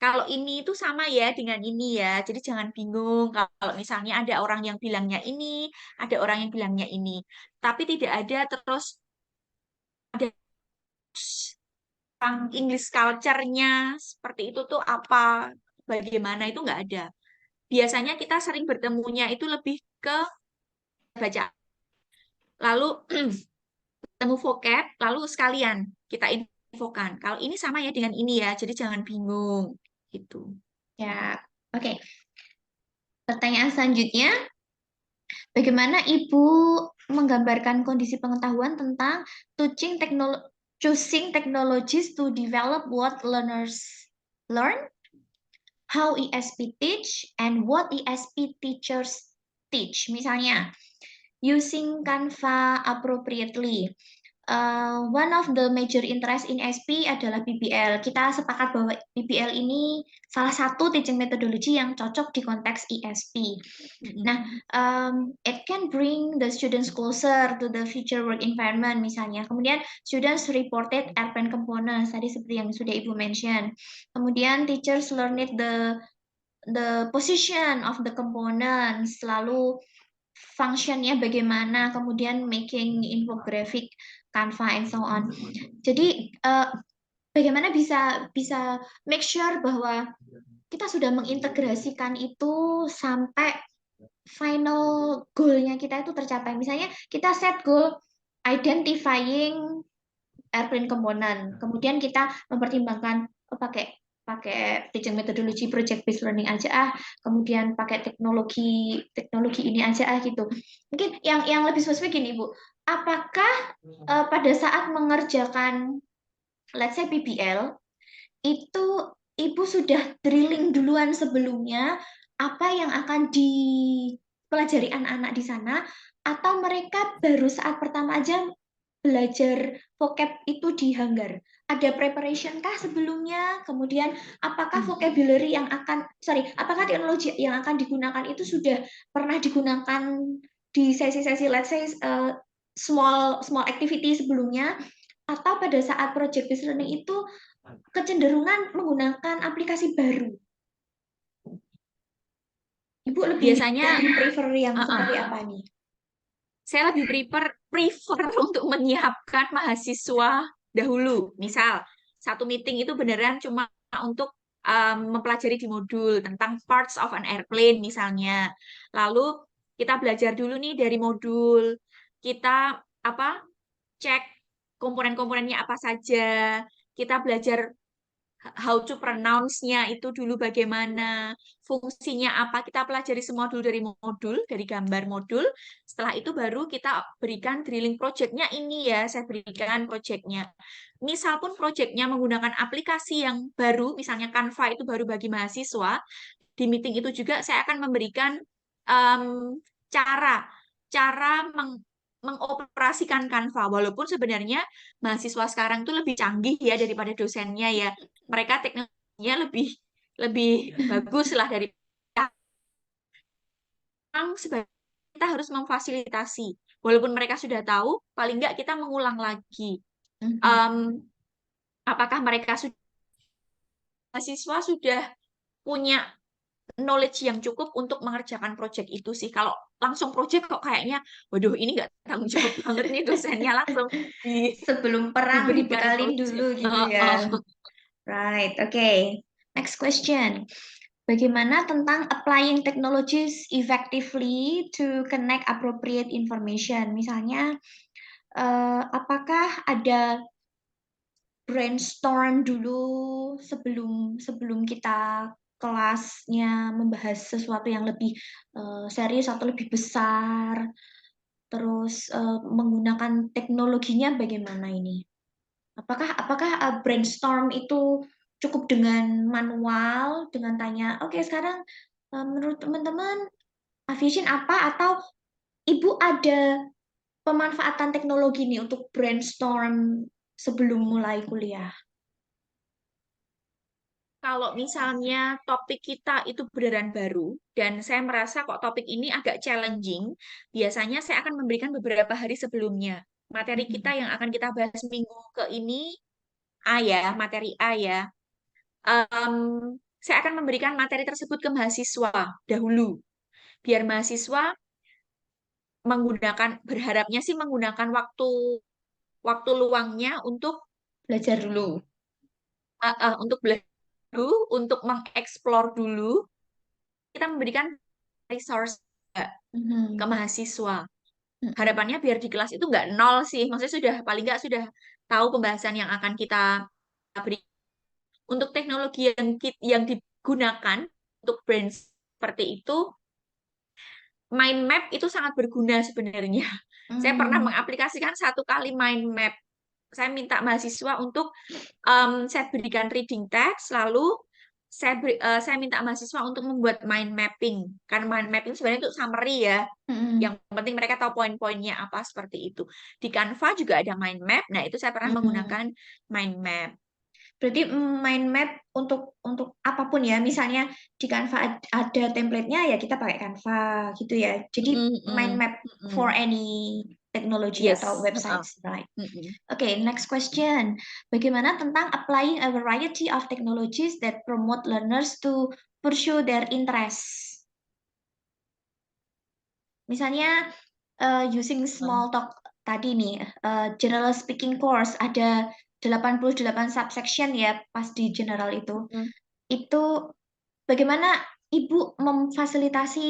Kalau ini itu sama ya dengan ini ya, jadi jangan bingung kalau misalnya ada orang yang bilangnya ini, ada orang yang bilangnya ini. Tapi tidak ada terus ada tentang English culture-nya seperti itu tuh apa, bagaimana itu nggak ada. Biasanya kita sering bertemunya itu lebih ke baca, lalu temu vocab, lalu sekalian kita infokan. Kalau ini sama ya dengan ini ya, jadi jangan bingung gitu. Ya, oke. Pertanyaan selanjutnya, bagaimana Ibu menggambarkan kondisi pengetahuan tentang choosing technologies to develop what learners learn, how ESP teach, and what ESP teachers teach. Misalnya, using Canva appropriately. One of the major interest in SP adalah PBL. Kita sepakat bahwa PBL ini salah satu teaching methodology yang cocok di konteks ESP. Mm-mm. Nah, it can bring the students closer to the future work environment misalnya. Kemudian students reported airplane components tadi seperti yang sudah Ibu mention. Kemudian teachers learned the position of the components, lalu functionnya bagaimana, kemudian making infographic, Canva, and so on. Jadi bagaimana bisa bisa make sure bahwa kita sudah mengintegrasikan itu sampai final goal-nya kita itu tercapai. Misalnya kita set goal identifying airplane component, kemudian kita mempertimbangkan pakai pakai teaching methodology project based learning aja kemudian pakai teknologi teknologi ini aja gitu. Mungkin yang lebih spesifik gini Bu, apakah pada saat mengerjakan let's say PBL itu Ibu sudah drilling duluan sebelumnya apa yang akan dipelajari anak-anak di sana atau mereka baru saat pertama aja belajar vocab itu di hanggar? Ada preparation kah sebelumnya? Kemudian apakah vocabulary yang apakah teknologi yang akan digunakan itu sudah pernah digunakan di sesi-sesi let's say small small activity sebelumnya atau pada saat project based learning itu kecenderungan menggunakan aplikasi baru? Ibu lebih Biasanya prefer yang uh-uh, seperti apa nih? saya lebih prefer untuk menyiapkan mahasiswa dahulu. Misal, satu meeting itu beneran cuma untuk mempelajari di modul tentang parts of an airplane misalnya. Lalu kita belajar dulu nih dari modul. Kita apa? Cek komponen-komponennya apa saja. Kita belajar how to pronounce-nya itu dulu bagaimana, fungsinya apa, kita pelajari semua dulu dari modul, dari gambar modul. Setelah itu baru kita berikan drilling project-nya ini ya, saya berikan project-nya. Misal pun project-nya menggunakan aplikasi yang baru, misalnya Canva itu baru bagi mahasiswa, di meeting itu juga saya akan memberikan cara cara mengoperasikan Canva. Walaupun sebenarnya mahasiswa sekarang tuh lebih canggih ya daripada dosennya ya. Mereka teknologinya lebih lebih bagus lah dari memang sebagai kita harus memfasilitasi. Walaupun mereka sudah tahu, paling nggak kita mengulang lagi. Mhm. Em, apakah mereka sudah mahasiswa sudah punya knowledge yang cukup untuk mengerjakan project itu sih. Kalau langsung project kok kayaknya, waduh ini nggak tanggung jawab banget nih dosennya langsung Sebelum perang diberikan dibekalin dulu project. gitu ya. Right, okay. Next question. Bagaimana tentang applying technologies effectively to connect appropriate information? Misalnya, apakah ada brainstorm dulu sebelum sebelum kita kelasnya membahas sesuatu yang lebih serius atau lebih besar? Terus menggunakan teknologinya bagaimana ini? Apakah brainstorm itu cukup dengan manual, dengan tanya, oke sekarang menurut teman-teman aviation apa? Atau Ibu ada pemanfaatan teknologi nih untuk brainstorm sebelum mulai kuliah? Kalau misalnya topik kita itu beneran baru, dan saya merasa kok topik ini agak challenging, biasanya saya akan memberikan beberapa hari sebelumnya. Materi kita Mhm. yang akan kita bahas minggu ke ini, A ya, materi A ya. Em, saya akan memberikan materi tersebut ke mahasiswa dahulu, biar mahasiswa berharapnya sih menggunakan waktu waktu luangnya Belajar dulu. untuk belajar dulu, untuk mengeksplor dulu. Kita memberikan resource ke Mhm. mahasiswa. Mhm. Harapannya biar di kelas itu nggak nol sih. Maksudnya sudah paling nggak sudah tahu pembahasan yang akan kita beri. Untuk teknologi yang digunakan untuk brand seperti itu, mind map itu sangat berguna sebenarnya. Saya pernah Mhm. mengaplikasikan satu kali mind map. Saya minta mahasiswa untuk saya berikan reading text, lalu saya minta mahasiswa untuk membuat mind mapping. Kan mind mapping sebenarnya itu summary ya. Mhm. Yang penting mereka tahu poin-poinnya apa seperti itu. Di Canva juga ada mind map. Nah, itu saya pernah Mhm. menggunakan mind map. Berarti mind map untuk apapun ya, misalnya di Canva ada template-nya ya kita pakai Canva gitu ya. Jadi Mm, mind mm, map for mm. any technology atau Yes. websites, right? Mm-mm. Okay, next question. Bagaimana tentang applying a variety of technologies that promote learners to pursue their interests? Misalnya using small talk tadi nih, general speaking course ada 88 subsection ya pas di general itu. Mm. Itu bagaimana Ibu memfasilitasi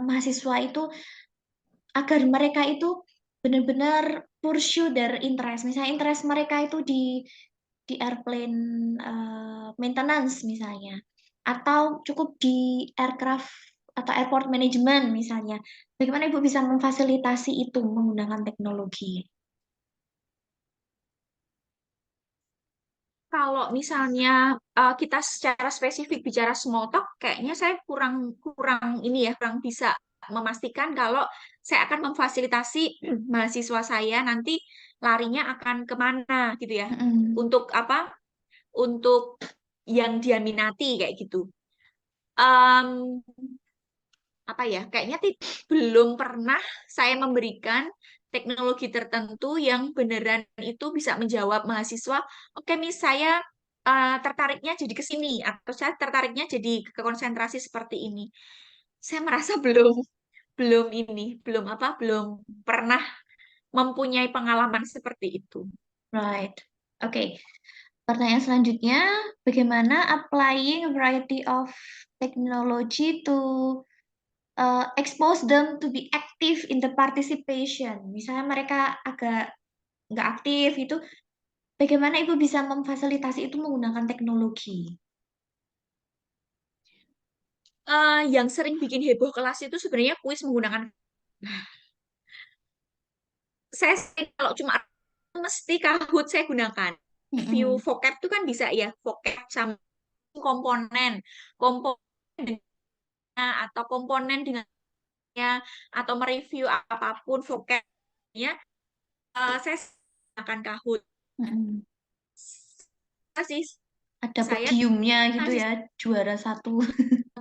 mahasiswa itu agar mereka itu benar-benar pursue their interest. Misalnya interest mereka itu di airplane maintenance misalnya, atau cukup di aircraft atau airport management misalnya. Bagaimana Ibu bisa memfasilitasi itu menggunakan teknologi? Kalau misalnya kita secara spesifik bicara small talk, kayaknya saya kurang kurang ini ya, kurang bisa memastikan kalau saya akan memfasilitasi mahasiswa saya nanti larinya akan kemana gitu ya. Mm-mm. Untuk apa? Untuk yang dia minati kayak gitu. Em, apa ya? Kayaknya belum pernah saya memberikan teknologi tertentu yang beneran itu bisa menjawab mahasiswa. Oke, Miss, saya tertariknya jadi ke sini atau saya tertariknya jadi ke konsentrasi seperti ini. Saya merasa belum belum ini, belum apa, belum pernah mempunyai pengalaman seperti itu. Right. Oke. Pertanyaan selanjutnya, bagaimana applying a variety of technology to expose them to be active in the participation? Misalnya mereka agak nggak aktif itu, bagaimana Ibu bisa memfasilitasi itu menggunakan teknologi? Yang sering bikin heboh kelas itu sebenarnya kuis menggunakan saya sih kalau cuma mesti Kahoot saya gunakan. Review Mm-mm. vocab itu kan bisa ya, vocab sama komponen, komponen atau komponen dengannya atau mereview apapun vocabnya, saya gunakan Kahoot. Mm-mm. Saya sih Ada saya podiumnya gitu masih ya, juara satu.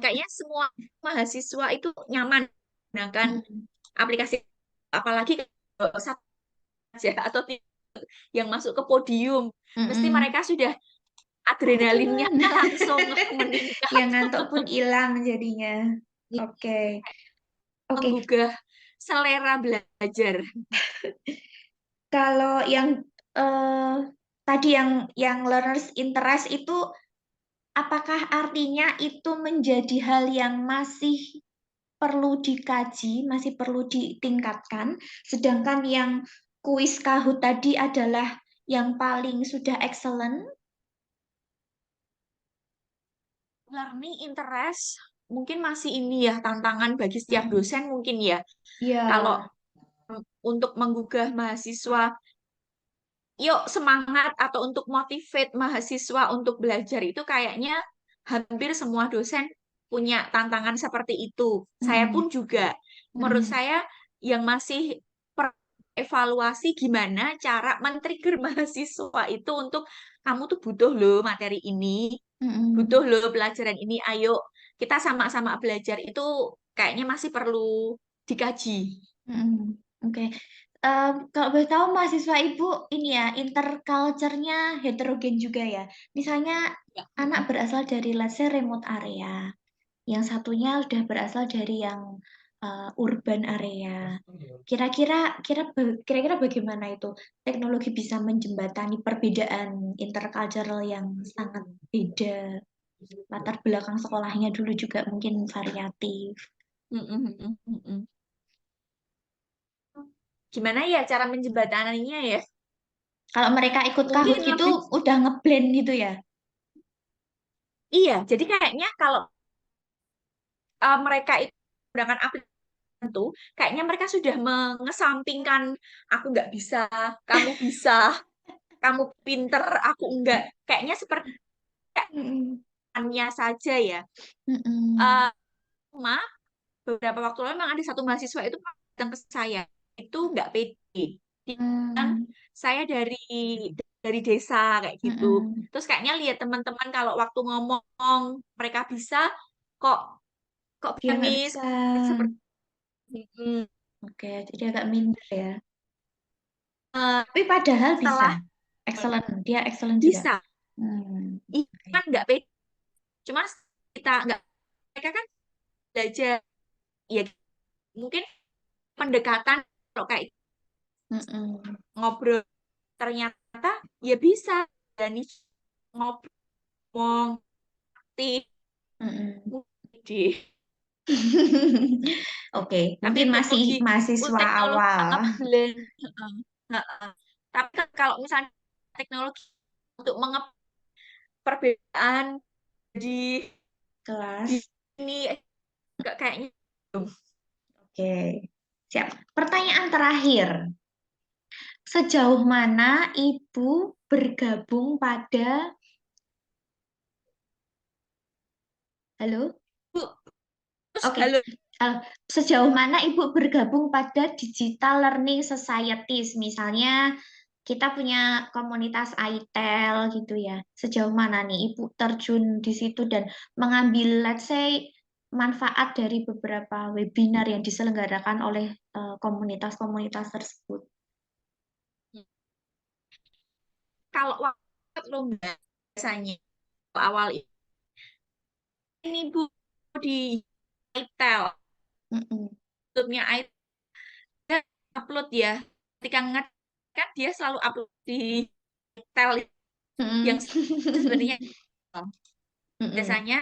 kayaknya semua mahasiswa itu nyaman menggunakan Mm-mm. aplikasi, apalagi kalau satu aja atau yang masuk ke podium, mesti Mm-mm. mereka sudah Aku adrenalinnya duluan. langsung meningkat. Yang ngantuk pun hilang jadinya. Oke. Oke, Menggugah selera belajar. kalau yang eh, tadi yang learners interest itu, apakah artinya itu menjadi hal yang masih perlu dikaji, masih perlu ditingkatkan, sedangkan yang kuis Kahoot tadi adalah yang paling sudah excellent? Learning interest mungkin masih ini ya tantangan bagi setiap Mm-mm. dosen mungkin ya. Kalau Ya. untuk menggugah mahasiswa, yuk semangat atau untuk motivate mahasiswa untuk belajar itu kayaknya hampir semua dosen punya tantangan seperti itu. Saya Mm-mm. pun juga. Menurut Mm-mm. saya yang masih evaluasi gimana cara men-trigger mahasiswa itu untuk kamu tuh butuh loh materi ini, butuh Mm-mm. loh pelajaran ini, ayo kita sama-sama belajar itu kayaknya masih perlu dikaji. Mm-mm. Oke. Kalau boleh tahu mahasiswa Ibu ini ya, interculture-nya heterogen juga ya. Misalnya Ya. anak Mm-mm. berasal dari let's say remote area, yang satunya udah berasal dari yang urban area. Kira-kira bagaimana itu teknologi bisa menjembatani perbedaan intercultural yang sangat beda, latar belakang sekolahnya dulu juga mungkin variatif. Mm-mm, mm-mm, mm-mm. Gimana ya cara menjembataninya ya? Kalau mereka ikut Kahoot Mungkin gitu lebih udah ngeblend gitu ya. iya, jadi kayaknya kalau mereka itu menggunakan aplikasi tertentu, kayaknya mereka sudah mengesampingkan aku nggak bisa, kamu bisa, kamu pinter, aku enggak. Kayaknya seperti Mm-mm. hanya saja ya. Mm-mm. Eh, Cuma beberapa waktu lalu memang ada satu mahasiswa itu datang ke saya, itu nggak pede. Dia bilang, Mm. saya dari desa kayak gitu. Mm-mm. Terus kayaknya lihat teman-teman kalau waktu ngomong mereka bisa, kok kok Dia bisa nggak miss bisa. seperti Oke, jadi agak minder ya. eh, Tapi padahal bisa. setelah Excellent. Dia excellent juga. bisa, Hmm. Oke. kan nggak pede. Cuma kita nggak, mereka kan belajar ya mungkin pendekatan kalau kayak Mm-mm. ngobrol ternyata ya bisa dan ngobrol aktif Mm-mm. deh. Oke, Tapi mungkin masih untuk mahasiswa teknologi awal ngeblend. Heeh, heeh. Tapi kan kalau misalnya teknologi untuk perbedaan di di kelas. ini nggak kayaknya belum. Oke, siap. Pertanyaan terakhir. Sejauh mana Ibu bergabung pada, halo? Terus Oke, halo. eh, sejauh mana Ibu bergabung pada Digital Learning Societies? Misalnya kita punya komunitas ITEL gitu ya. Sejauh mana nih Ibu terjun di situ dan mengambil, let's say, manfaat dari beberapa webinar yang diselenggarakan oleh komunitas-komunitas tersebut? Kalau waktu lomba biasanya awal ini Bu di ITEL, Mm-mm. YouTube-nya ITEL dia upload ya. Ketika nget kan dia selalu upload di ITEL. Yang sebenarnya Mm-mm. biasanya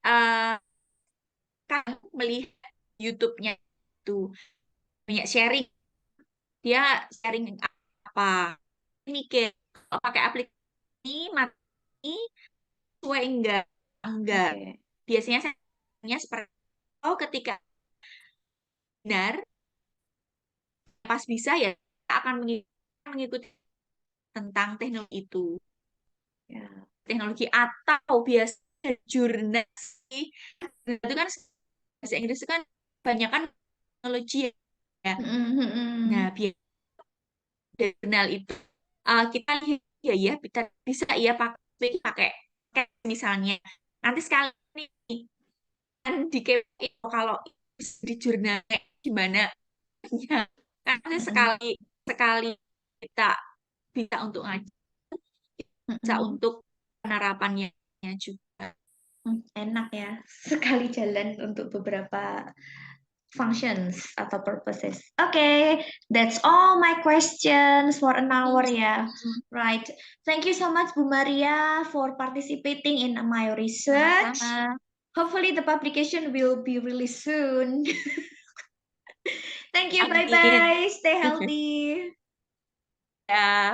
eh kan melihat YouTube-nya itu banyak sharing, dia sharing apa, mikir kalau pakai aplikasi ini mati sesuai enggak. Oke. Biasanya saya seperti oh ketika benar pas bisa ya kita akan mengikuti tentang teknologi itu, Ya. teknologi atau biasanya jurnal sih. Itu kan bahasa Inggris itu kan banyak kan teknologi ya. Mm-mm, Nah, mm-mm. jurnal itu kita lihat ya ya kita bisa ya pakai pakai pakai misalnya nanti sekali nih kan di KPI kalau di jurnal kayak gimana ya kan nanti Mm-mm, sekali sekali kita bisa untuk ngaji, bisa mm-mm. untuk penerapannya juga. Enak ya, sekali jalan untuk beberapa functions atau purposes. Okay, that's all my questions for an hour ya. Right. Thank you so much Bu Maria for participating in my research. Sama-sama. Hopefully the publication will be released soon. Thank you. Bye Amin. bye. Stay healthy. Ya.